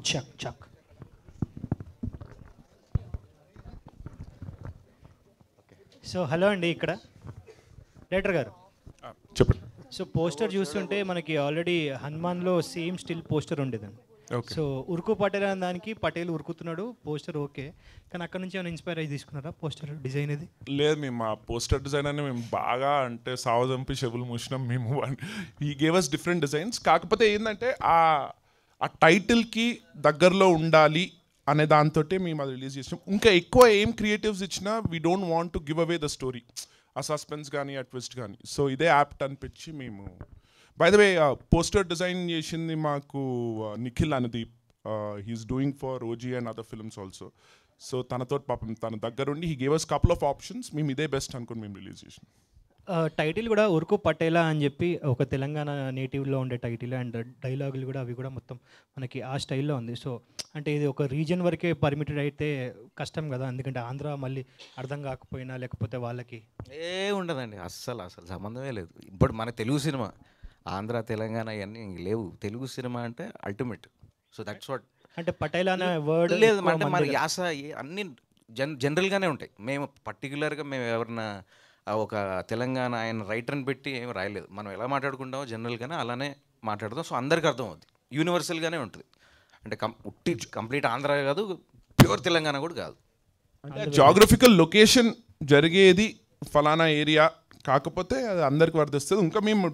చక్ చక్. So hello అండి, ఇక్కడ director గారు చెప్పండి. సో పోస్టర్ చూస్తుంటే మనకి ఆల్రెడీ హనుమాన్లో సేమ్ స్టిల్ పోస్టర్ ఉండేదండి. సో ఉరుకు పటేల్ అనే దానికి పటేల్ ఉరుకుతున్నాడు పోస్టర్, ఓకే. కానీ అక్కడ నుంచి ఏమైనా ఇన్స్పైర్ అయ్యి తీసుకున్నారా పోస్టర్ డిజైన్ ఇది? లేదు, మేము మా పోస్టర్ డిజైన్ అని మేము బాగా అంటే సావదంపి చెవులు మూసినాం మేము. ఈ గేవ్ అస్ డిఫరెంట్ డిజైన్స్. కాకపోతే ఏంటంటే ఆ టైటిల్కి దగ్గరలో ఉండాలి అనే దాంతో మేము అది రిలీజ్ చేసినాం. ఇంకా ఎక్కువ ఏం క్రియేటివ్స్ ఇచ్చినా we don't want to give away the story, ఆ సస్పెన్స్ కానీ ఆ ట్విస్ట్ కానీ. సో ఇదే యాప్ట్ అనిపించి మేము, by the way poster design చేసింది మాకు Nikhil Anudeep. He's doing for OG and other films also. So తనతో పాపం తన దగ్గరుండి he gave us couple of options. మేము ఇదే బెస్ట్ అనుకుని మేము రిలీజ్ చేసినాం. టైటిల్ కూడా ఉరుకు పటేలా అని చెప్పి ఒక తెలంగాణ నేటివ్లో ఉండే టైటిల్, అండ్ డైలాగులు కూడా అవి కూడా మొత్తం మనకి ఆ స్టైల్లో ఉంది. సో అంటే ఇది ఒక రీజన్ వరకే పర్మిటెడ్ అయితే కష్టం కదా, ఎందుకంటే ఆంధ్ర మళ్ళీ అర్థం కాకపోయినా లేకపోతే వాళ్ళకి ఉండదండి. అస్సలు సంబంధమే లేదు. ఇప్పుడు మన తెలుగు సినిమా, ఆంధ్ర తెలంగాణ ఇవన్నీ లేవు. తెలుగు సినిమా అంటే అల్టిమేట్. So that's what. అంటే పటేల్ అనే వర్డ్ లేదు అంటే మరి యాస అన్నీ జనరల్గానే ఉంటాయి. మేము పర్టికులర్గా మేము ఎవరన్నా ఒక తెలంగాణ ఆయన రైటర్ని పెట్టి ఏమి రాయలేదు. మనం ఎలా మాట్లాడుకుంటామో జనరల్గానే అలానే మాట్లాడతాం. సో అందరికీ అర్థం అవుతుంది, యూనివర్సల్గానే ఉంటుంది. అంటే కంప్లీట్ ఆంధ్ర కాదు, ప్యూర్ తెలంగాణ కూడా కాదు. అంటే జాగ్రఫికల్ లొకేషన్ జరిగేది ఫలానా ఏరియా, కాకపోతే అది అందరికి వర్తిస్తుంది. ఇంకా మేము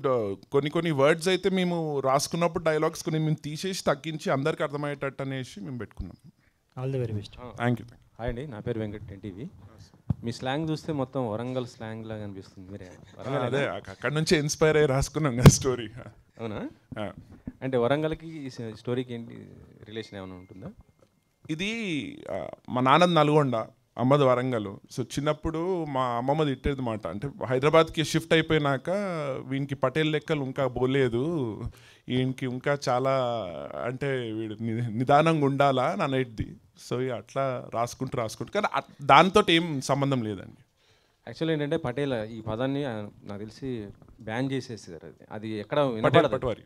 కొన్ని వర్డ్స్ అయితే మేము రాసుకున్నప్పుడు డైలాగ్స్ కొన్ని మేము తీసేసి తగ్గించి అందరికి అర్థమయ్యేటట్టు అనేసి మేము పెట్టుకున్నాం. All the very best. Thank you. Hi అండి, నా పేరు వెంకట్ ఎన్టీవీ. మీ స్లాంగ్ చూస్తే మొత్తం వరంగల్ స్లాంగ్ లాగా అనిపిస్తుంది. మీరే అదే అక్కడ నుంచి ఇన్స్పైర్ అయ్యి రాసుకున్నాం కదా స్టోరీ. అవునా? అంటే వరంగల్కి స్టోరీకి ఏంటి రిలేషన్ ఏమైనా ఉంటుందా? ఇది మా నాన్నది నల్గొండ, అమ్మది వరంగల్. సో చిన్నప్పుడు మా అమ్మమ్మ తిట్టేది మాట, అంటే హైదరాబాద్కి షిఫ్ట్ అయిపోయినాక వీనికి పటేల్ లెక్కలు ఇంకా పోలేదు, వీనికి ఇంకా చాలా అంటే వీడు నిదానంగా ఉండాలా అని అనేటిది. సో అట్లా రాసుకుంటూ కానీ దాంతో ఏం సంబంధం లేదండి. యాక్చువల్లీ ఏంటంటే పటేల్ ఈ పదాన్ని నాకు తెలిసి బ్యాన్ చేసేసారు. అది ఎక్కడ పట్వారి,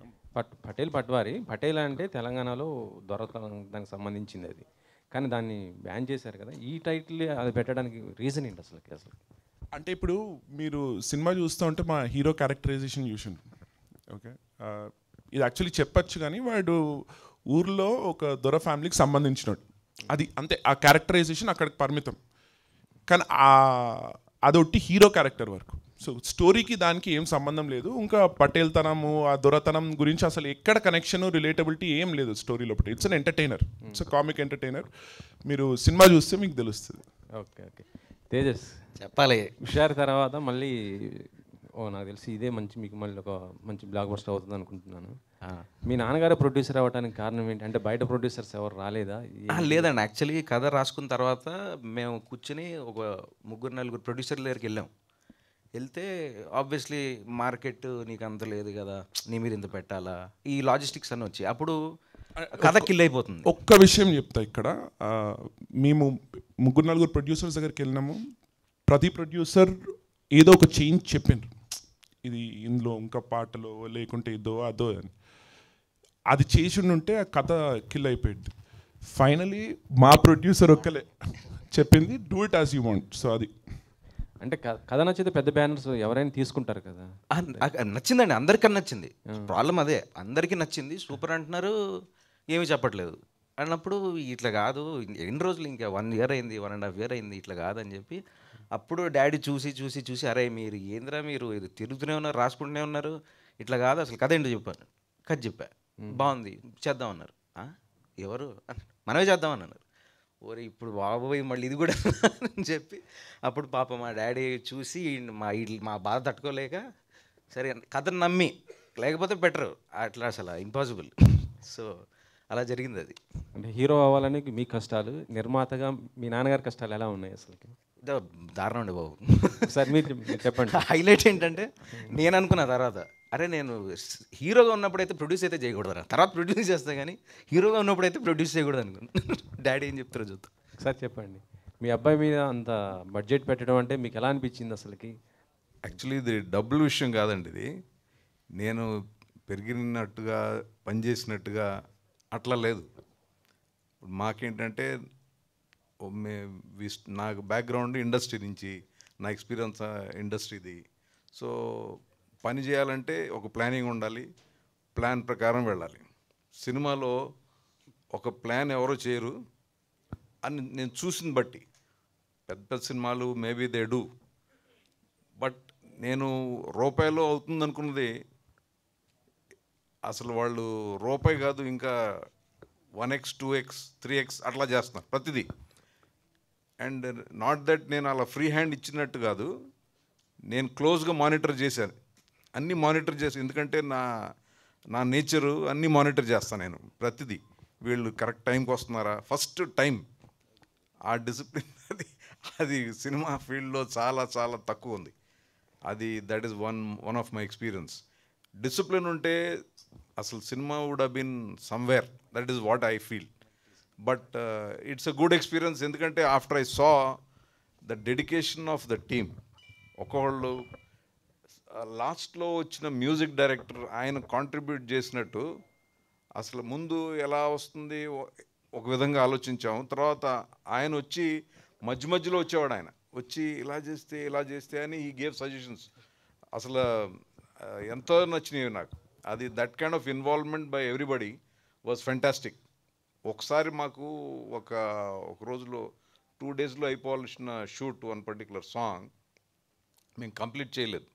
పటేల్ పట్వారి. పటేల్ అంటే తెలంగాణలో దొరకడం దానికి సంబంధించింది అది, కానీ దాన్ని బ్యాన్ చేశారు కదా. ఈ టైటిల్ అది పెట్టడానికి రీజన్ ఏంటి అసలు? అంటే ఇప్పుడు మీరు సినిమా చూస్తూ ఉంటే మా హీరో క్యారెక్టరైజేషన్ చూసిండు, ఓకే. ఇది యాక్చువల్లీ చెప్పచ్చు, కానీ వాడు ఊర్లో ఒక దొర ఫ్యామిలీకి సంబంధించినట్టు, అది అంతే. ఆ క్యారెక్టరైజేషన్ అక్కడికి పరిమితం. కానీ అదొట్టి హీరో క్యారెక్టర్ వరకు. సో స్టోరీకి దానికి ఏం సంబంధం లేదు. ఇంకా పటేల్ తనము ఆ దొరతనం గురించి అసలు ఎక్కడ కనెక్షన్ రిలేటబిలిటీ ఏం లేదు స్టోరీ లోపల. It's an entertainer, it's a comic entertainer. మీరు సినిమా చూస్తే మీకు తెలుస్తుంది. Okay okay. తేజస్ చెప్పాలి. హుషారు తర్వాత మళ్ళీ నాకు తెలిసి ఇదే మీకు మళ్ళీ ఒక మంచి బ్లాక్ బస్టర్ అవుతుంది అనుకుంటున్నాను. మీ నాన్నగారు ప్రొడ్యూసర్ అవ్వడానికి కారణం ఏంటి? అంటే బయట ప్రొడ్యూసర్స్ ఎవరు రాలేదా? లేదండి, యాక్చువల్లీ కథ రాసుకున్న తర్వాత మేము కూర్చొని ఒక 3-4 ప్రొడ్యూసర్ల దగ్గరికి వెళ్తే ఆబ్వియస్లీ మార్కెట్ నీకు అంత లేదు కదా, నీ మీద ఇంత పెట్టాలా, ఈ లాజిస్టిక్స్ అన్నీ వచ్చాయి. అప్పుడు కథ కిల్ అయిపోతుంది. ఒక్క విషయం చెప్తా ఇక్కడ. మేము 3-4 ప్రొడ్యూసర్స్ దగ్గరికి వెళ్ళినాము. ప్రతి ప్రొడ్యూసర్ ఏదో ఒక చేంజ్ చెప్పిండ్రు, ఇది ఇందులో ఇంకా పాటలో లేకుంటే ఇదో అదో అని. అది చేసి ఉంటే ఆ కథ కిల్ అయిపోయింది. ఫైనలీ మా ప్రొడ్యూసర్ ఒక్కలే చెప్పింది, do it as you want. So అది అంటే కథ నచ్చితే పెద్ద బ్యానర్స్ ఎవరైనా తీసుకుంటారు కదా. నచ్చిందండి, అందరికన్నా నచ్చింది. ప్రాబ్లం అదే, అందరికీ నచ్చింది, సూపర్ అంటున్నారు, ఏమీ చెప్పట్లేదు అన్నప్పుడు ఇట్లా కాదు, ఎన్ని రోజులు ఇంకా 1 year అయింది, 1.5 year అయింది, ఇట్లా కాదని చెప్పి అప్పుడు డాడీ చూసి అరే మీరు ఏంద్రా మీరు ఇది తిరుగుతూనే ఉన్నారు, రాసుకుంటూనే ఉన్నారు, ఇట్లా కాదు అసలు కథ ఏంటో చెప్పాను. కథ చెప్పా, బాగుంది చేద్దామన్నారు. ఎవరు మనమే చేద్దామన్నారు. ఓరే ఇప్పుడు బాబోయ్ మళ్ళీ ఇది కూడా అని చెప్పి అప్పుడు పాప మా డాడీ చూసి మా బాధ తట్టుకోలేక సరే కథను నమ్మి, లేకపోతే బెటరు అట్లా అసలు ఇంపాసిబుల్. సో అలా జరిగింది అది. అంటే హీరో అవ్వాలని మీ కష్టాలు, నిర్మాతగా మీ నాన్నగారి కష్టాలు ఎలా ఉన్నాయి అసలు? దారుణం అండి బాబు. సార్ మీరు చెప్పండి. హైలైట్ ఏంటంటే నేను అనుకున్న తర్వాత, అరే నేను హీరోగా ఉన్నప్పుడైతే ప్రొడ్యూస్ అయితే చేయకూడదు, తర్వాత ప్రొడ్యూస్ చేస్తా, కానీ హీరోగా ఉన్నప్పుడైతే ప్రొడ్యూస్ చేయకూడదు అనుకున్నాను. డాడీ ఏం చెప్తారో చూద్దాం. సార్ చెప్పండి, మీ అబ్బాయి మీద అంత బడ్జెట్ పెట్టడం అంటే మీకు ఎలా అనిపించింది అసలుకి? యాక్చువల్లీ ఇది డబ్బుల విషయం కాదండి, ఇది నేను పెరిగినట్టుగా పనిచేసినట్టుగా అట్లా లేదు. మాకేంటంటే నాకు బ్యాక్గ్రౌండ్ ఇండస్ట్రీ నుంచి, నా ఎక్స్పీరియన్స్ ఇండస్ట్రీది. సో పని చేయాలంటే ఒక ప్లానింగ్ ఉండాలి, ప్లాన్ ప్రకారం వెళ్ళాలి. సినిమాలో ఒక ప్లాన్ ఎవరో చేయరు అని నేను చూసిన బట్టి. పెద్ద పెద్ద సినిమాలు మేబీ దే డూ, బట్ నేను రూపాయలో అవుతుంది అనుకున్నది అసలు వాళ్ళు రూపాయి కాదు, ఇంకా 1x 2x 3x అట్లా చేస్తున్నారు ప్రతిదీ. అండ్ నాట్ దట్ నేను అలా ఫ్రీ హ్యాండ్ ఇచ్చినట్టు కాదు, నేను క్లోజ్గా మానిటర్ చేశాను, అన్నీ మానిటర్ చేసి. ఎందుకంటే నా నేచరు అన్నీ మానిటర్ చేస్తాను నేను ప్రతిదీ. వీళ్ళు కరెక్ట్ టైంకి వస్తున్నారా, ఫస్ట్ టైం, ఆ డిసిప్లిన్ అది సినిమా ఫీల్డ్లో చాలా చాలా తక్కువ ఉంది. అది that is one of my experience. Discipline ఉంటే అసలు సినిమా would have been somewhere. That is what I feel. But it's a good experience. ఎందుకంటే after I saw the dedication of the team. ఒకళ్ళు లాస్ట్లో వచ్చిన మ్యూజిక్ డైరెక్టర్ ఆయన contribute చేసినట్టు అసలు ముందు ఎలా వస్తుంది ఒక విధంగా ఆలోచించాము. తర్వాత ఆయన వచ్చి మధ్యలో వచ్చేవాడు. ఆయన వచ్చి ఇలా చేస్తే అని ఈ గేవ్ సజెషన్స్. అసలు ఎంతో నచ్చినాయి నాకు. అది that kind of involvement by everybody was fantastic. ఒకసారి మాకు ఒక రోజులో 2 daysలో అయిపోవాల్సిన షూట్ వన్ పర్టికులర్ సాంగ్ మేము కంప్లీట్ చేయలేదు.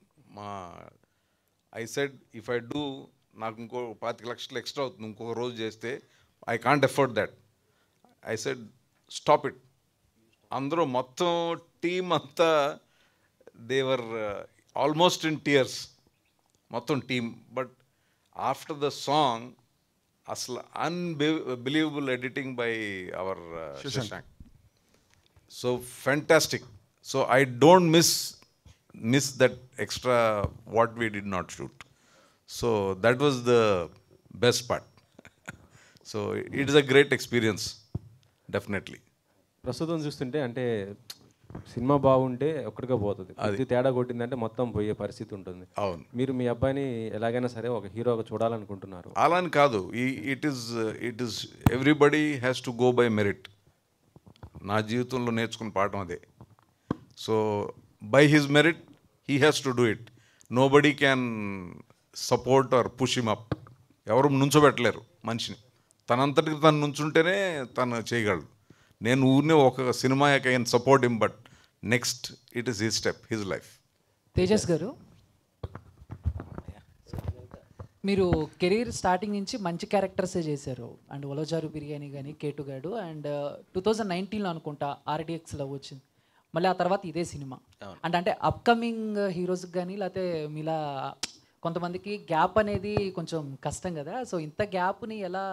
I said if I do నాకు ఇంకో 25 లక్షలు ఎక్స్ట్రా అవుతుంది ఇంకొక రోజు చేస్తే, I can't afford that. I said stop it. అందరూ మొత్తం టీమ్ అంతా దేవర్ ఆల్మోస్ట్ ఇన్ టీయర్స్, మొత్తం team. But after the song అసలు unbelievable editing by our Shashank. So fantastic. So I don't miss that extra what we did not shoot. So that was the best part. So it is a great experience, definitely. ప్రస్తుతం చూస్తుంటే అంటే cinema బాగుంటే ఒక్కడిగా పోతుంది, అది తేడా కొట్టిందంటే మొత్తం పోయే పరిస్థితి ఉంటుంది. అవును. మీరు మీ అబ్బాయిని ఎలాగైనా సరే ఒక హీరోగా చూడాలనుకుంటున్నారు. అలా అని కాదు, it is everybody has to go by merit. నా జీవితంలో నేర్చుకున్న పాఠం అదే. So by his merit he has to do it. Nobody can support or push him up. ఎవరు నుంచోబెట్టలేరు మనిషిని. తనంతటికి తను నుంచుంటేనే తను చేయగలడు. నేను ఊరినే ఒక cinema I can support him, but next it is his step, his life. Tejas గారు, మీరు కెరీర్ స్టార్టింగ్ నుంచి మంచి క్యారెక్టర్సే చేశారు. అండ్ ఒలజారు బిర్యానీ కానీ, కేటుగాడు, అండ్ 2019లో అనుకుంటా RDX లవ్ వచ్చింది. మళ్ళీ ఆ తర్వాత ఇదే సినిమా. అంటే అప్కమింగ్ హీరోస్కి కానీ లేకపోతే మీలా కొంతమందికి గ్యాప్ అనేది కొంచెం కష్టం కదా. సో ఇంత గ్యాప్ని ఎలా,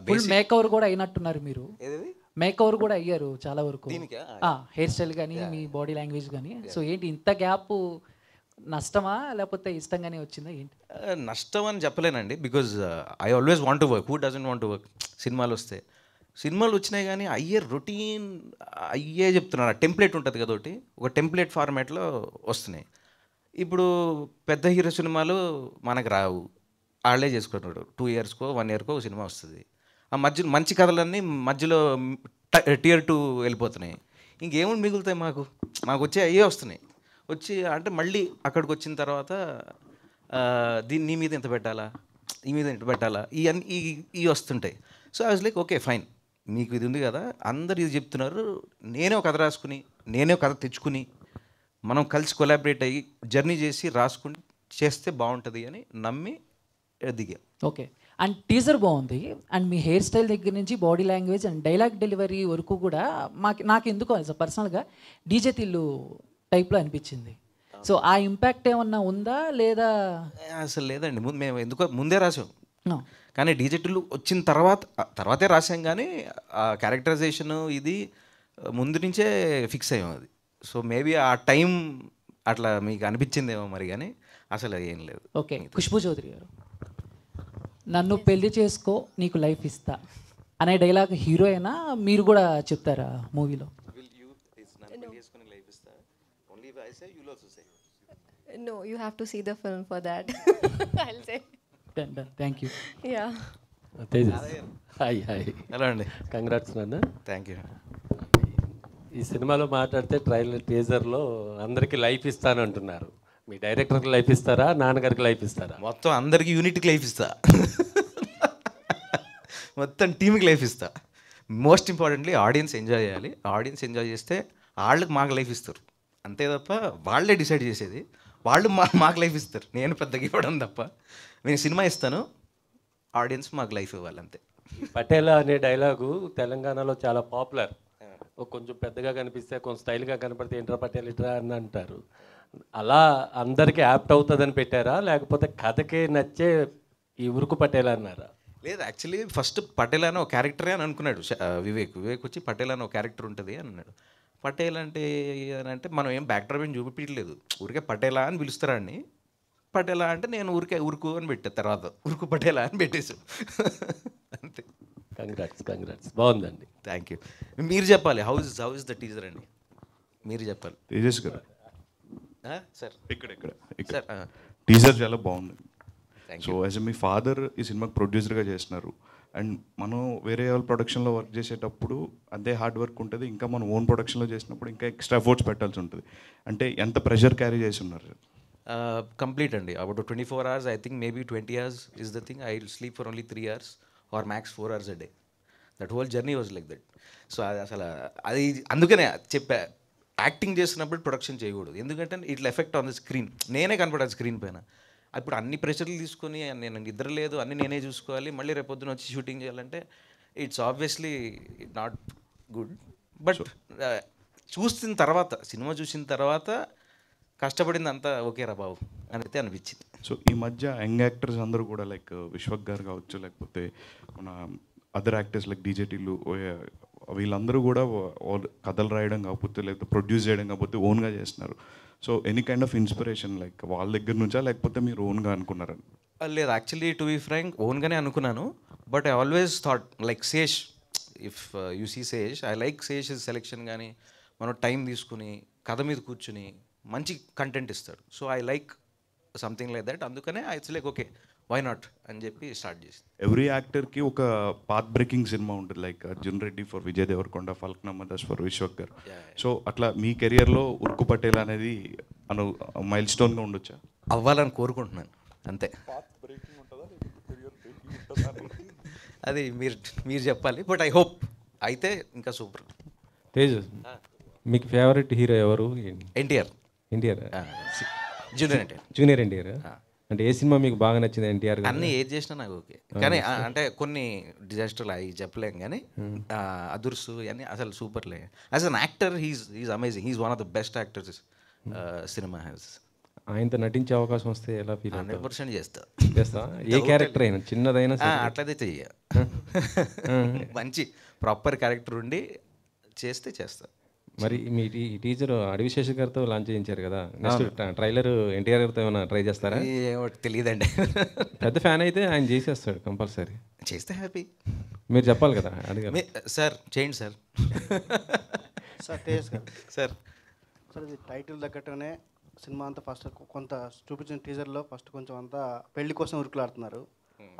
ఫుల్ మేకవర్ కూడా అయినట్టున్నారు మీరు. మేకవర్ కూడా అయ్యారు చాలా వరకు, హెయిర్ స్టైల్ కానీ మీ బాడీ లాంగ్వేజ్ కానీ. సో ఏంటి ఇంత గ్యాప్ నష్టమా లేకపోతే ఇష్టంగానే వచ్చిందా ఏంటి? నష్టం అని చెప్పలేనండి, because I always want to work. Who doesn't want to work? సినిమాలు వచ్చినాయి కానీ అయ్యే రొటీన్ అయ్యే చెప్తున్నారు. ఆ టెంప్లెట్ ఉంటుంది కదా ఒకటి, ఒక టెంప్లెట్ ఫార్మాట్లో వస్తున్నాయి. ఇప్పుడు పెద్ద హీరో సినిమాలు మనకు రావు, వాళ్ళే చేసుకుంటున్నాడు. 2 yearsకో 1 yearకో సినిమా వస్తుంది. ఆ మధ్య మంచి కథలన్నీ మధ్యలో Tier 2 వెళ్ళిపోతున్నాయి. ఇంకేముంది మిగులుతాయి మాకు వచ్చే అయ్యే వస్తున్నాయి. వచ్చి అంటే మళ్ళీ అక్కడికి వచ్చిన తర్వాత దీన్ని నీ మీద ఎంత పెట్టాలా, ఈ మీద ఎంత పెట్టాలా, ఇవి వస్తుంటాయి. So I was like okay fine, మీకు ఇది ఉంది కదా, అందరు ఇది చెప్తున్నారు, నేనే ఒక కథ రాసుకుని, నేనే ఒక కథ తెచ్చుకుని, మనం కలిసి కొలాబరేట్ అయ్యి జర్నీ చేసి రాసుకుని చేస్తే బాగుంటుంది అని నమ్మి దిగా. ఓకే. అండ్ టీజర్ బాగుంది. అండ్ మీ హెయిర్ స్టైల్ దగ్గర నుంచి body language and dialogue delivery వరకు కూడా నాకు ఎందుకో పర్సనల్గా డీజే తిల్లు టైప్లో అనిపించింది. సో ఆ ఇంపాక్ట్ ఏమన్నా ఉందా లేదా? అసలు లేదండి, మేము ఎందుకో ముందే రాసాం, కానీ డీజెట్లు వచ్చిన తర్వాతే రాసాం. కానీ ఆ క్యారెక్టరైజేషను ఇది ముందు నుంచే ఫిక్స్ అయ్యాం అది. సో మేబీ ఆ టైం అట్లా మీకు అనిపించిందేమో మరి, కానీ అసలు ఏం లేదు. ఓకే. ఖుష్బూ చౌదరి గారు, నన్ను పెళ్లి చేసుకో నీకు లైఫ్ ఇస్తా అనే డైలాగ్ హీరో అయినా మీరు కూడా చెప్తారా మూవీలో? No, you have to see the film for that. I'll say. Done. Thank you. Yeah. Tejas hi hi hello అండి. కంగ్రాట్స్ నాన్న. Thank you. ఈ సినిమాలో మాట్లాడితే ట్రైలర్ టీజర్లో అందరికీ లైఫ్ ఇస్తానంటున్నారు. మీ డైరెక్టర్కి లైఫ్ ఇస్తారా, నాన్నగారికి లైఫ్ ఇస్తారా? మొత్తం అందరికి యూనిట్కి లైఫ్ ఇస్తా, మొత్తం టీంకి లైఫ్ ఇస్తా. మోస్ట్ ఇంపార్టెంట్లీ ఆడియన్స్ ఎంజాయ్ చేయాలి. ఆడియన్స్ ఎంజాయ్ చేస్తే వాళ్ళకి మాకు లైఫ్ ఇస్తారు, అంతే తప్ప వాళ్ళే డిసైడ్ చేసేది. వాళ్ళు మాకు లైఫ్ ఇస్తారు, నేను పెద్దగా ఇవ్వడం తప్ప. నేను సినిమా ఇస్తాను, ఆడియన్స్ మాకు లైఫ్ ఇవ్వాలి, అంతే. పటేలా అనే డైలాగు తెలంగాణలో చాలా పాపులర్. కొంచెం పెద్దగా కనిపిస్తే, కొంచెం స్టైల్గా కనపడితే ఏంట్రా పటేల్ ఇట్రా అని అంటారు. అలా అందరికీ యాప్ట్ అవుతుందని పెట్టారా, లేకపోతే కథకే నచ్చే ఈ ఉరుకు పటేల్ అన్నారా? లేదు, యాక్చువల్లీ ఫస్ట్ పటేల్ అని ఒక క్యారెక్టరే అని అనుకున్నాడు వివేక్ వచ్చి పటేల్ అని ఒక క్యారెక్టర్ ఉంటుంది అని అన్నాడు. పటేల్ అంటే అంటే మనం ఏం బ్యాక్డ్రాప్ ఏం చూపించలేదు, ఊరికే పటేలా అని పిలుస్తారా అని. పటేలా అంటే నేను ఊరికే ఉరుకు అని పెట్టా, తర్వాత ఉరుకు పటేలా అని పెట్టేశాను, అంతే. కంగ్రాట్స్ బాగుందండి. Thank you. మీరు చెప్పాలి, హౌ ఇస్ ద టీజర్ అండి, మీరు చెప్పాలి. తేజస్ గారు సార్ ఇక్కడ సార్ టీజర్ చాలా బాగుంది. సో యాజ్ మీ ఫాదర్ ఈ సినిమాకి ప్రొడ్యూసర్గా చేస్తున్నారు, అండ్ మనం వేరే వాళ్ళ ప్రొడక్షన్లో వర్క్ చేసేటప్పుడు అదే హార్డ్ వర్క్ ఉంటుంది, ఇంకా మనం ఓన్ ప్రొడక్షన్లో చేసినప్పుడు ఇంకా ఎక్స్ట్రా ఎఫర్ట్స్ పెట్టాల్సి ఉంటుంది. అంటే ఎంత ప్రెషర్ క్యారీ చేసి ఉన్నారు? కంప్లీట్ అండి, about 24 hours. I think maybe 20 hours is the thing. I will sleep for only 3 hours or max 4 hours a day. That whole journey was like that. So అది అసలు అది అందుకనే చెప్పా, యాక్టింగ్ చేస్తున్నప్పుడు production చేయకూడదు, ఎందుకంటే ఇట్లా ఎఫెక్ట్ ఆన్ ద స్క్రీన్. నేనే కనపడాలి స్క్రీన్ పైన. ఇప్పుడు అన్ని ప్రెషర్లు తీసుకొని నేను నిద్ర లేదు, అన్నీ నేనే చూసుకోవాలి, మళ్ళీ రేపొద్దున వచ్చి షూటింగ్ చేయాలంటే it's obviously not good. But చూసిన తర్వాత, సినిమా చూసిన తర్వాత కష్టపడింది అంతా ఓకే రా బాబు అని అయితే అనిపించింది. సో ఈ మధ్య యంగ్ యాక్టర్స్ అందరూ కూడా లైక్ విశ్వక్ గారు కావచ్చు, లేకపోతే మన అదర్ యాక్టర్స్ లైక్ డీజేటీలు, వీళ్ళందరూ కూడా కథలు రాయడం కాకపోతే, లేకపోతే ప్రొడ్యూస్ చేయడం కాకపోతే ఓన్గా చేస్తున్నారు. So any kind of inspiration like వాళ్ళ దగ్గర నుంచా, లేకపోతే మీరు ఓన్గా అనుకున్నారని? లేదు, యాక్చువల్లీ టు బి ఫ్రాంక్ ఓన్గానే అనుకున్నాను. But I always thought like Sesh, if you see Sesh, I like Sesh selection. కానీ మనం టైం తీసుకుని కథ మీద కూర్చుని మంచి కంటెంట్ ఇస్తాడు. So I like something like that. అందుకనే it's like okay why not అని చెప్పి స్టార్ట్ చేసి. ఎవ్రీ యాక్టర్కి ఒక పాత్ బ్రేకింగ్ సినిమా ఉంటుంది, like Arjun Reddy for Vijay Deverakonda, Falaknuma Das for Vishwak garu. సో అట్లా మీ కెరియర్లో ఉరుకు పటేల్ అనేది మైల్ స్టోన్గా ఉండొచ్చా? అవ్వాలని కోరుకుంటున్నాను, అంతే. అది మీరు చెప్పాలి, బట్ ఐ హోప్ అయితే ఇంకా సూపర్. తేజస్, మీకు ఫేవరెట్ హీరో ఎవరు? ఎన్టీఆర్. ఎన్టీఆర్, జూనియర్ ఎన్టీఆర్. జూనియర్ ఎన్టీఆర్. అంటే ఏ సినిమా మీకు బాగా నచ్చింది ఎన్టీఆర్? అన్నీ ఏది చేసినా నాకు ఓకే, కానీ అంటే కొన్ని డిజాస్టర్లు అవి చెప్పలేం, కానీ అదుర్సు అన్నీ అసలు సూపర్లే. As an actor he's amazing, he's one of the best actors సినిమా హ్యాస్. ఆయనతో నటించే అవకాశం వస్తే ఎలా ఫీల్? 100% చేస్తా. ఏ క్యారెక్టర్ అయినా, చిన్నదైనా అట్లయితే చెయ్య, మంచి ప్రాపర్ క్యారెక్టర్ ఉండి చేస్తా. మరి మీ టీచర్ అడవి శేష గారితో లాంచ్ చేయించారు కదా, నెక్స్ట్ ట్రైలర్ ఎన్టీఆర్ గారితో ఏమైనా ట్రై చేస్తారా? తెలియదండి, పెద్ద ఫ్యాన్ అయితే ఆయన చేసేస్తాడు కంపల్సరీ. చేస్తే హ్యాపీ. మీరు చెప్పాలి కదా, అడిగారు సార్ చేయండి సార్. సార్ తేజ్ గారు, సార్ ఇది టైటిల్ తగ్గట్టుగానే సినిమా అంతా ఫస్ట్ కొంత చూపించిన టీజర్లో ఫస్ట్ కొంచెం అంతా పెళ్లి కోసం ఉరుకులాడుతున్నారు,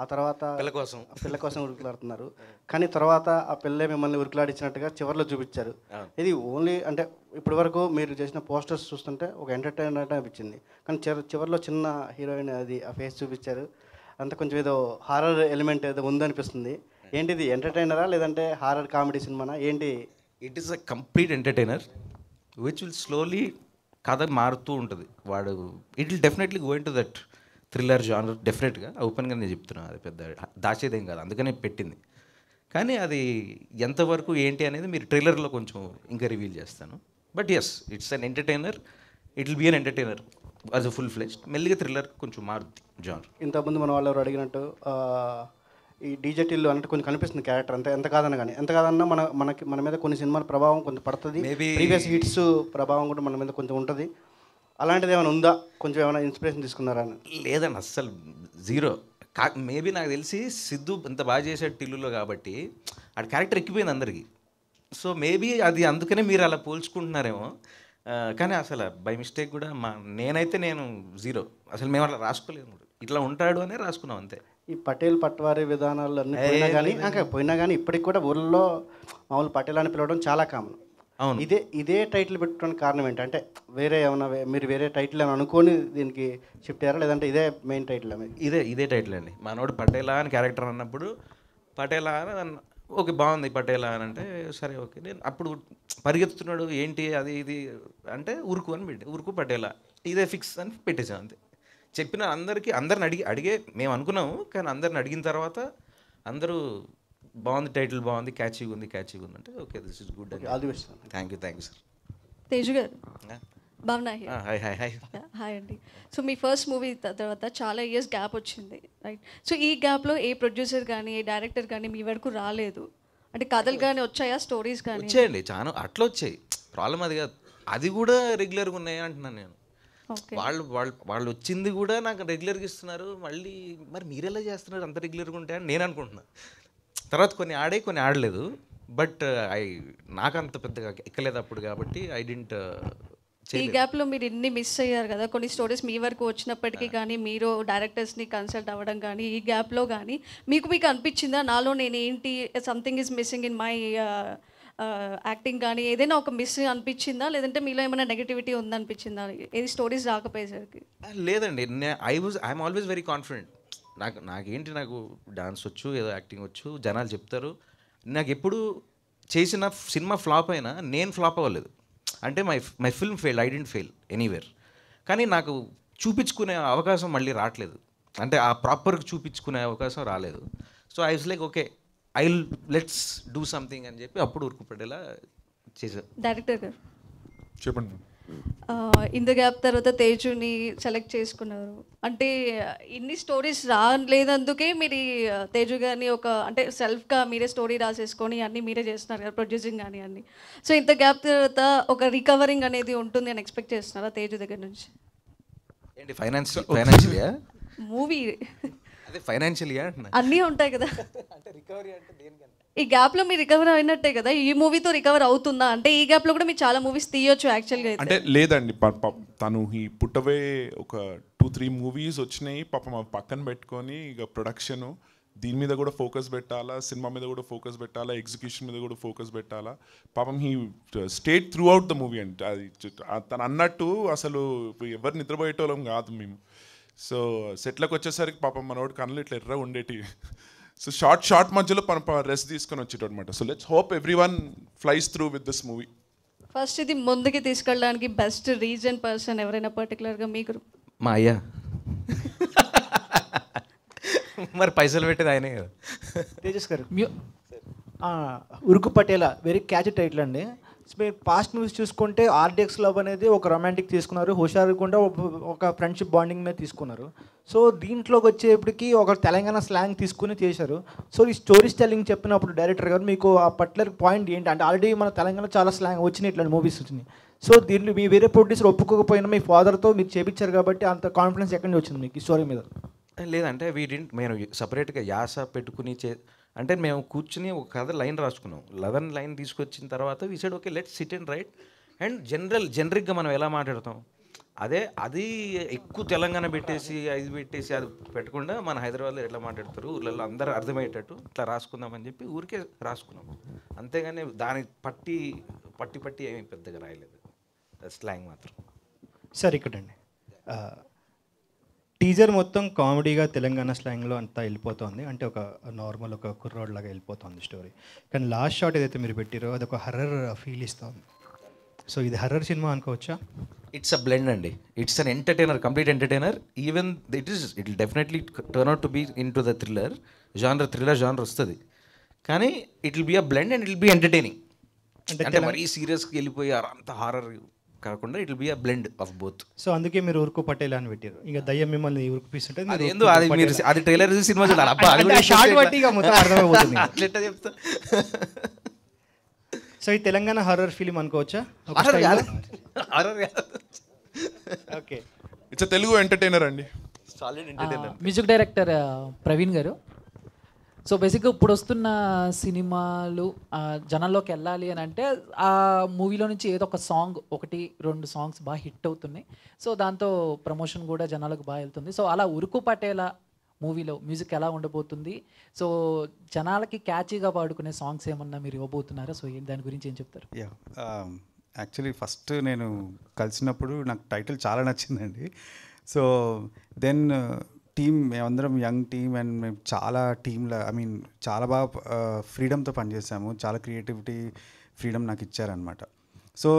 ఆ తర్వాత పిల్ల కోసం ఉరుకులాడుతున్నారు, కానీ తర్వాత ఆ పిల్లే మిమ్మల్ని ఉరుకులాడించినట్టుగా చివరిలో చూపించారు. ఇది ఓన్లీ అంటే ఇప్పటి వరకు మీరు చేసిన పోస్టర్స్ చూస్తుంటే ఒక ఎంటర్టైనర్ అనిపించింది, కానీ చివరిలో చిన్న హీరోయిన్ అది ఆ ఫేస్ చూపించారు, అంతా కొంచెం ఏదో హారర్ ఎలిమెంట్ ఏదో ఉందనిపిస్తుంది. ఏంటిది ఎంటర్టైనరా లేదంటే హారర్ కామెడీ సినిమానా ఏంటి? It is a complete entertainer which will slowly కథ మారుతూ ఉంటుంది. వాడు it will definitely go in to that thriller genre, డెఫినెట్గా ఓపెన్గా నేను చెప్తున్నాను, అది పెద్ద దాచేదేం కాదు, అందుకనే పెట్టింది. కానీ అది ఎంతవరకు ఏంటి అనేది మీరు ట్రైలర్లో కొంచెం ఇంకా రివీల్ చేస్తాను. But yes, it's an entertainer, it will be an entertainer as a full fledged. మెల్లిగా థ్రిల్లర్ కొంచెం మారుద్ది జానర్. ఇంతకుముందు మన వాళ్ళు ఎవరు అడిగినట్టు ఈ డీజేటీలు అన్నట్టు కొంచెం కనిపిస్తుంది క్యారెక్టర్, ఎంత కాదన్నా కానీ ఎంత కాదన్నా మన మీద కొన్ని సినిమాల ప్రభావం కొంచెం పడుతుంది, ప్రీవియస్ హిట్స్ ప్రభావం కూడా మన మీద కొంచెం ఉంటుంది. అలాంటిది ఏమైనా ఉందా? కొంచెం ఏమైనా ఇన్స్పిరేషన్ తీసుకున్నారా అని? లేదండి, అస్సలు జీరో. మేబీ నాకు తెలిసి సిద్ధు ఇంత బాగా చేసాడు టిల్లులో కాబట్టి ఆ క్యారెక్టర్ ఎక్కిపోయింది అందరికీ. సో మేబీ అది అందుకనే మీరు అలా పోల్చుకుంటున్నారేమో, కానీ అసలు బై మిస్టేక్ కూడా నేను జీరో, అసలు మేము అట్లా రాసుకోలేము, ఇట్లా ఉంటాడు అనే రాసుకున్నాం అంతే. ఈ పటేల్ పట్వారీ విధానాలు అన్నీ పోయినా కానీ ఇప్పటికి కూడా ఊళ్ళో మామూలు పటేల్ అని పిలవడం చాలా కామన్. అవును. ఇదే టైటిల్ పెట్టుకోవడానికి కారణం ఏంటి? అంటే వేరే ఏమన్నా మీరు వేరే టైటిల్ అని అనుకొని దీనికి షిఫ్ట్ అయ్యారా, లేదంటే ఇదే మెయిన్ టైటిల్? ఇదే టైటిల్ అండి. మనోడు పటేలా అని క్యారెక్టర్ అన్నప్పుడు పటేలా అని ఓకే బాగుంది పటేలా అని అంటే సరే ఓకే. నేను అప్పుడు పరిగెత్తుతున్నాడు ఏంటి అది ఇది అంటే ఉరుకు అని పెట్టి ఉరుకు పటేలా ఇదే ఫిక్స్ అని పెట్టేసాం అంతే. చెప్పిన అందరిని అడిగే మేము అనుకున్నాము, కానీ అందరిని అడిగిన తర్వాత అందరూ బాగుంది టైటిల్ బాగుంది క్యాచీగా ఉంది అంటే ఓకే దిస్ ఇస్ గుడ్ అని. All the best. Thank you sir. Teju గారు భావన హాయ్ అండి. సో మీ ఫస్ట్ మూవీ తర్వాత చాలా ఇయర్స్ గ్యాప్ వచ్చింది, రైట్? సో ఈ గ్యాప్లో ఏ ప్రొడ్యూసర్ కానీ ఏ డైరెక్టర్ కానీ మీ వరకు రాలేదు అంటే కథలు కానీ వచ్చాయా, స్టోరీస్ కానీ? వచ్చాయండి చాలా, అట్లా వచ్చాయి. ప్రాబ్లం అది కాదు, అది కూడా రెగ్యులర్గా ఉన్నాయి అంటున్నాను నేను. వాళ్ళు వచ్చింది కూడా నాకు రెగ్యులర్గా ఇస్తున్నారు. మళ్ళీ మరి మీరెలా చేస్తున్నారు అంత రెగ్యులర్గా ఉంటాయని నేను అనుకుంటున్నాను. తర్వాత కొన్ని ఆడలేదు. బట్ నాకు అంత పెద్దగా ఎక్కలేదు అప్పుడు కాబట్టి ఐ డింట్. ఈ గ్యాప్లో మీరు ఇన్ని మిస్ అయ్యారు కదా, కొన్ని స్టోరీస్ మీ వరకు వచ్చినప్పటికీ కానీ మీరు డైరెక్టర్స్ని కన్సల్ట్ అవ్వడం కానీ ఈ గ్యాప్లో కానీ మీకు అనిపించిందా నాలో నేను ఏంటి something is missing in my acting కానీ ఏదైనా ఒక మిస్ అనిపించిందా, లేదంటే మీలో ఏమైనా నెగటివిటీ ఉందనిపించిందా ఏది స్టోరీస్ రాకపోయేసరికి? లేదండి, ఐఎమ్ ఆల్వేస్ వెరీ కాన్ఫిడెంట్. నాకు డాన్స్ వచ్చు, ఏదో యాక్టింగ్ వచ్చు, జనాలు చెప్తారు. నాకు ఎప్పుడు చేసిన సినిమా ఫ్లాప్ అయినా నేను ఫ్లాప్ అవ్వలేదు. అంటే my film fail, I didn't fail anywhere. కానీ నాకు చూపించుకునే అవకాశం మళ్ళీ రావట్లేదు, అంటే ఆ ప్రాపర్గా చూపించుకునే అవకాశం రాలేదు. So I was like okay let's do something అని చెప్పి అప్పుడు ఉరుకుపడేలా చేశాను. డైరెక్టర్ గారు చెప్పండి. ఇన్ ద గ్యాప్ తర్వాత తేజుని సెలెక్ట్ చేసుకున్నారు అంటే ఇన్ని స్టోరీస్ రాలేదందుకే మీరు తేజు గారిని ఒక అంటే సెల్ఫ్గా మీరే స్టోరీ రాసేసుకొని అన్నీ మీరే చేస్తున్నారు కదా, ప్రొడ్యూసింగ్ కానీ అన్నీ. సో ఇంత గ్యాప్ తర్వాత ఒక రికవరింగ్ అనేది ఉంటుంది అని ఎక్స్పెక్ట్ చేస్తున్నారా తేజు దగ్గర నుంచి? ఏంటి ఫైనాన్షియల్గా మూవీ అదే ఫైనాన్షియల్గా అన్నీ ఉంటాయి కదా, అంటే రికవరీ అంటే దేనికన్నా ఈ గ్యాప్లో మీరు రికవర్ అయినట్టే కదా, ఈ మూవీతో రికవర్ అవుతుందా? అంటే ఈ గ్యాప్లో కూడా మీరు చాలా మూవీస్ తీయొచ్చు యాక్చువల్గా. అంటే లేదండి, తను ఈ పుట్టవే ఒక 2-3 మూవీస్ వచ్చినాయి పాపం అవి పక్కన పెట్టుకొని ఇక ప్రొడక్షను దీని మీద కూడా ఫోకస్ పెట్టాలా, సినిమా మీద కూడా ఫోకస్ పెట్టాలా, ఎగ్జిక్యూషన్ మీద కూడా ఫోకస్ పెట్టాలా. పాపం he state through out the movie. అంటే అది తను అన్నట్టు అసలు ఎవరు నిద్రపోయేటోళ్ళం కాదు మేము. సో సెట్లకు వచ్చేసరికి పాపం మనోడు కళ్ళు ఇట్లా ఎర్ర ఉండేటి. సో షార్ట్ మధ్యలో రెస్ట్ తీసుకొని వచ్చేటో అనమాట. So let's hope everyone flies through with this movie. First ఇది ముందుకి తీసుకెళ్ళడానికి బెస్ట్ రీజన్ పర్సన్ ఎవరైనా పర్టికులర్గా మీకు? మా అయ్యా. మరి పైసలు పెట్టేది ఆయనే కదా. తేజస్ గారు ఉరుకు పటేలా వెరీ క్యాచ్ టైటిల్ అండి. మీరు పాస్ట్ మూవీస్ చూసుకుంటే ఆర్డిఎక్స్ లవ్ అనేది ఒక రొమాంటిక్ తీసుకున్నారు, హుషారు కూడా ఒక ఫ్రెండ్షిప్ బాండింగ్ మీద తీసుకున్నారు. సో దీంట్లోకి వచ్చేప్పటికి ఒక తెలంగాణ స్లాంగ్ తీసుకుని చేశారు. సో ఈ స్టోరీ టెల్లింగ్ చెప్పినప్పుడు డైరెక్టర్ గారు మీకు ఆ పర్టికులర్ పాయింట్ ఏంటి అంటే ఆల్రెడీ మన తెలంగాణ చాలా స్లాంగ్ వచ్చినాయి, ఇట్లాంటి మూవీస్ వచ్చినాయి. సో దీంట్లో మీ వేరే ప్రొడ్యూసర్ ఒప్పుకోకపోయినా మీ ఫాదర్తో మీరు చేపించారు కాబట్టి అంత కాన్ఫిడెన్స్ ఎక్కడి నుంచి వచ్చింది మీకు ఈ స్టోరీ మీద? లేదంటే మేము సపరేట్గా యాస పెట్టుకుని అంటే మేము కూర్చుని ఒక కథ లైన్ రాసుకున్నాం. 11 లైన్ తీసుకొచ్చిన తర్వాత we said okay let's sit and write. And జనరిక్గా మనం ఎలా మాట్లాడతాం అది ఎక్కువ తెలంగాణ పెట్టేసి అది పెట్టకుండా మన హైదరాబాద్లో ఎట్లా మాట్లాడతారు ఊళ్ళల్లో అందరూ అర్థమయ్యేటట్టు ఇట్లా రాసుకుందామని చెప్పి ఊరికే రాసుకున్నాం. అంతేగాని దానికి పట్టి ఏమీ పెద్దగా రాయలేదు, స్లాంగ్ మాత్రం. సార్ ఇక్కడండి టీజర్ మొత్తం కామెడీగా తెలంగాణ స్లాంగ్లో అంతా వెళ్ళిపోతుంది, అంటే ఒక నార్మల్ ఒక కుర్రోడ్లాగా వెళ్ళిపోతుంది స్టోరీ. కానీ లాస్ట్ షాట్ ఏదైతే మీరు పెట్టారో అది ఒక హర్రర్ ఫీల్ ఇస్తుంది. సో ఇది హర్రర్ సినిమా అనుకోవచ్చా? ఇట్స్ అ బ్లెండ్ అండి. It's an entertainer, complete entertainer. Even it will definitely turn out to be into the thriller genre వస్తుంది. కానీ it will be a blend and it will be entertaining. అంటే మరీ సీరియస్గా వెళ్ళిపోయి అంత horror కాకుండా it will be a blend of both. So అందుకే మీరు ఉరుకు పటేలా అని పెట్టారు. ఇంకా దయ్యం మిమ్మల్ని ఉరికిపిస్తుంటే అది ట్రైలర్ సినిమా చూడాలి. చెప్తా. సో ఈ తెలంగాణ హర్రర్ ఫిలిం అనుకోవచ్చా? ఓకే, ఇట్స్ తెలుగు ఎంటర్టైనర్ అండి. మ్యూజిక్ డైరెక్టర్ ప్రవీణ్ గారు. సో బేసిక్గా ఇప్పుడు వస్తున్న సినిమాలు జనాల్లోకి వెళ్ళాలి అని అంటే ఆ మూవీలో నుంచి ఏదో ఒక సాంగ్ 1-2 సాంగ్స్ బాగా హిట్ అవుతున్నాయి. సో దాంతో ప్రమోషన్ కూడా జనాలకు బాగా వెళ్తుంది. సో అలా ఉరుకు పటేలా మూవీలో మ్యూజిక్ ఎలా ఉండబోతుంది? సో జనాలకి క్యాచీగా పాడుకునే సాంగ్స్ ఏమన్నా మీరు ఇవ్వబోతున్నారా? సో దాని గురించి ఏం చెప్తారు? యా, యాక్చువల్లీ ఫస్ట్ నేను కలిసినప్పుడు నాకు టైటిల్ చాలా నచ్చిందండి. సో దెన్ టీమ్, మేమందరం యంగ్ టీమ్ అండ్ మేము చాలా టీంలో చాలా బాగా ఫ్రీడమ్తో పనిచేసాము. చాలా క్రియేటివిటీ ఫ్రీడమ్ నాకు ఇచ్చారనమాట. సో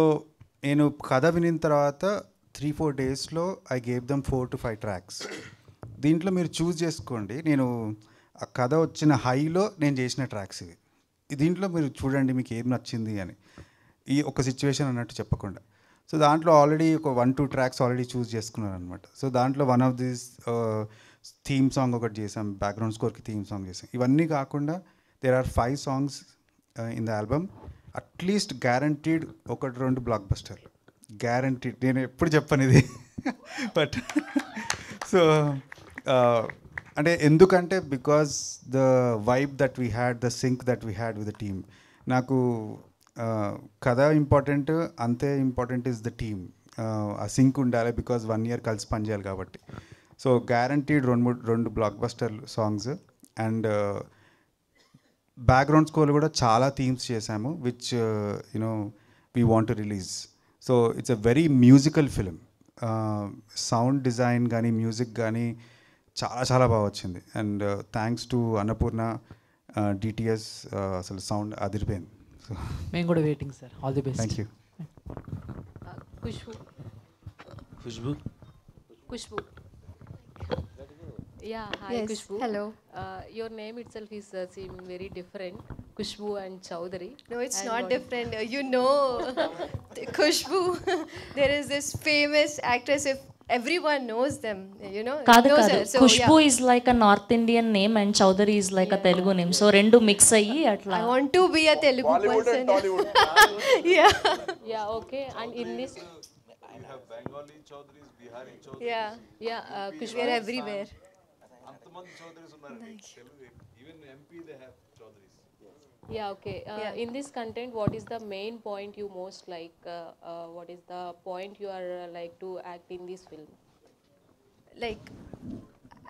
నేను కథ వినిన తర్వాత 3-4 డేస్లో I gave dum 4 to 5 tracks. దీంట్లో మీరు చూస్ చేసుకోండి, నేను ఆ కథ వచ్చిన హైలో నేను చేసిన ట్రాక్స్ ఇవి. దీంట్లో మీరు చూడండి మీకు ఏం నచ్చింది అని, ఈ ఒక సిచ్యువేషన్ అన్నట్టు చెప్పకుండా. సో దాంట్లో ఆల్రెడీ ఒక 1-2 ట్రాక్స్ ఆల్రెడీ చూస్ చేసుకున్నాను అనమాట. సో దాంట్లో one of this theme song ఒకటి చేసాం, బ్యాక్గ్రౌండ్ స్కోర్కి థీమ్ సాంగ్ చేసాం. ఇవన్నీ కాకుండా there are 5 songs in the album. At least guaranteed 1-2 block బస్టర్లు, గ్యారంటీడ్. నేను ఎప్పుడు చెప్పను ఇది బట్ సో అంటే ఎందుకంటే because the vibe that we had, the sync that we had with the team. నాకు కథ ఇంపార్టెంట్, అంతే ఇంపార్టెంట్ ఇస్ ద టీమ్. ఆ సింక్ ఉండాలి బికాజ్ 1 year కలిసి పనిచేయాలి కాబట్టి. So guaranteed 2 block buster songs. And background score కూడా చాలా థీమ్స్ చేశాము which we want to release. So it's a very musical film. Sound design కానీ మ్యూజిక్ కానీ చాలా చాలా బాగా వచ్చింది. And thanks to Annapurna, DTS, అసలు సౌండ్ అదిరిపోయింది. సో మేము కూడా waiting sir. All the best. Thank you. Kushbu. Yeah, hi. Yes, Kushbu. hello. Your name itself is seeming very different, Kushbu and Chowdhury. No, it's And not what- different. You know, Kushbu. There is this famous actress. If everyone knows them, కాదు knows కాదు, her. So, Khushbu yeah. Is like a North Indian name and Chowdary is like a Telugu name. So రెండు mix అయ్యి అట్లా. I want to be a Telugu person. Yeah. Yeah, okay. And in this, Bengali Chaudharys, Bihari Yeah. yeah, Kushbu. We are everywhere. Even MP they have Chaudharys. Yeah, okay. In this content, what is the main point you most like? What is the point you are like to act in this film? Like,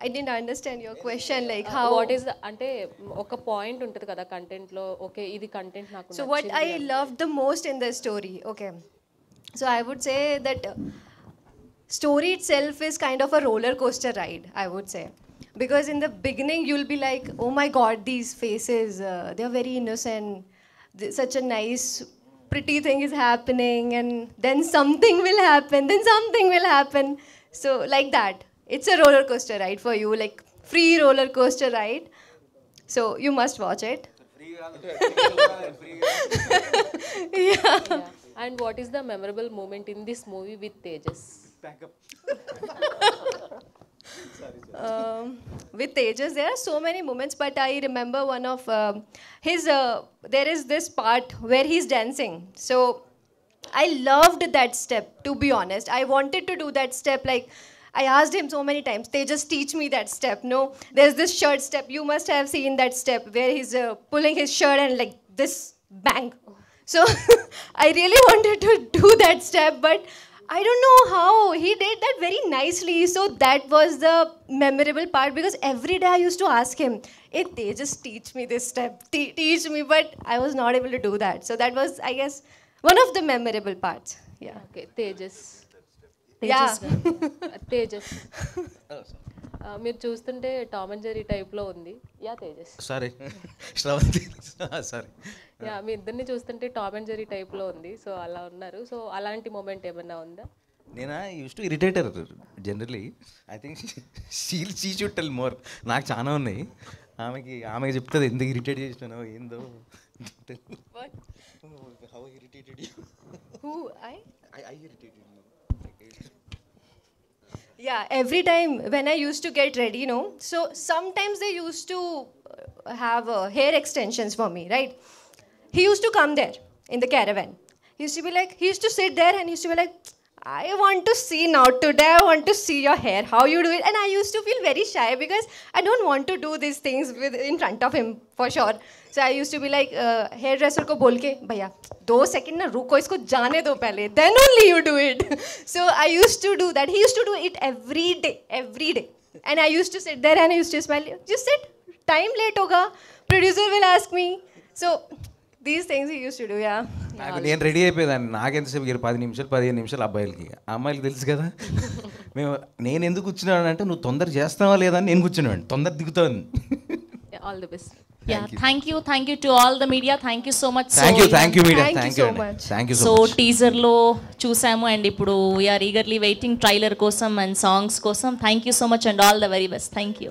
I didn't understand your question. Like how? What is the అంటే ఒక point ఉంటుంది కదా content లో, okay ఇది content నాకు So what I loved the most in the story, okay. So I would say that story itself is kind of a roller coaster ride, I would say. Because in the beginning you'll be like, oh my god, these faces, they're very innocent. Such a nice, pretty thing is happening, and then something will happen, then something will happen. So like that. It's a roller coaster ride for you, like free roller coaster ride. So you must watch it. Yeah. And what is the memorable moment in this movie with Tejas? With Tejas, there are so many moments, but I remember one of his. There is this part where he's dancing. So I loved that step. To be honest, I wanted to do that step. Like I asked him so many times, Tejas, teach me that step. No, there's this shirt step. You must have seen that step where he's pulling his shirt and like this, bang. So I really wanted to do that step, but I don't know how. He did that very nicely. So that was the memorable part, because every day I used to ask him, hey, they just teach me this step, teach me, but I was not able to do that. So that was, I guess, one of the memorable parts. Yeah. Okay, Tejas. Yeah. Tejas మీరు చూస్తుంటే Tom and Jerry టైప్లో ఉంది. Yeah Tejas, sorry Shravanthi, sorry. Yeah మీ ఇద్దరిని చూస్తుంటే Tom and Jerry టైప్లో ఉంది. So అలా ఉన్నారు. సో అలాంటి మూమెంట్ ఏమన్నా ఉందా? నేనా use to irritate her generally. I think she should tell more. నాకు చాలా ఉన్నాయి. ఆమెకి చెప్తుంది ఎందుకు ఇరిటేట్ చేసినానో ఏందో. How irritated you? Who? I irritated you. Yeah, every time when I used to get ready, so sometimes they used to have hair extensions for me, right? He used to come there in the caravan. He used to be like, he used to sit there and he used to be like, I want to see now, today I want to see your hair, how you do it. And I used to feel very shy because I don't want to do these things in front of him, for sure. So I used to be like, hairdresser ko bol ke, bhaiya 2 seconds na ruko, isko jaane do pehle, then only you do it. So I used to do that. He used to do it every day, And I used to sit there and I used to smile. Just sit. Time late hoga. Producer will ask me. So these things he used to do, yeah. నేను ready అయిపోయేదాన్ని. నాకెంతసేపు 10 నిమిషాలు 15 నిమిషాలు అబ్బాయిలకి, అమ్మాయిలకి తెలుసు కదా. నేను ఎందుకు కూర్చున్నాను అంటే నువ్వు తొందర చేస్తావా లేదా అని నేను కూర్చున్నాను, తొందర దిగుతాను. All the best. Yeah, thank you to all the media. Thank you so much. Thank you media. Thank you so much. Thank you so so much. టీజర్లో చూసాము అండ్ ఇప్పుడు వీఆర్ ఈగర్లీ వెయిటింగ్ ట్రైలర్ కోసం and songs కోసం. Thank you so much and all the very best. Thank you.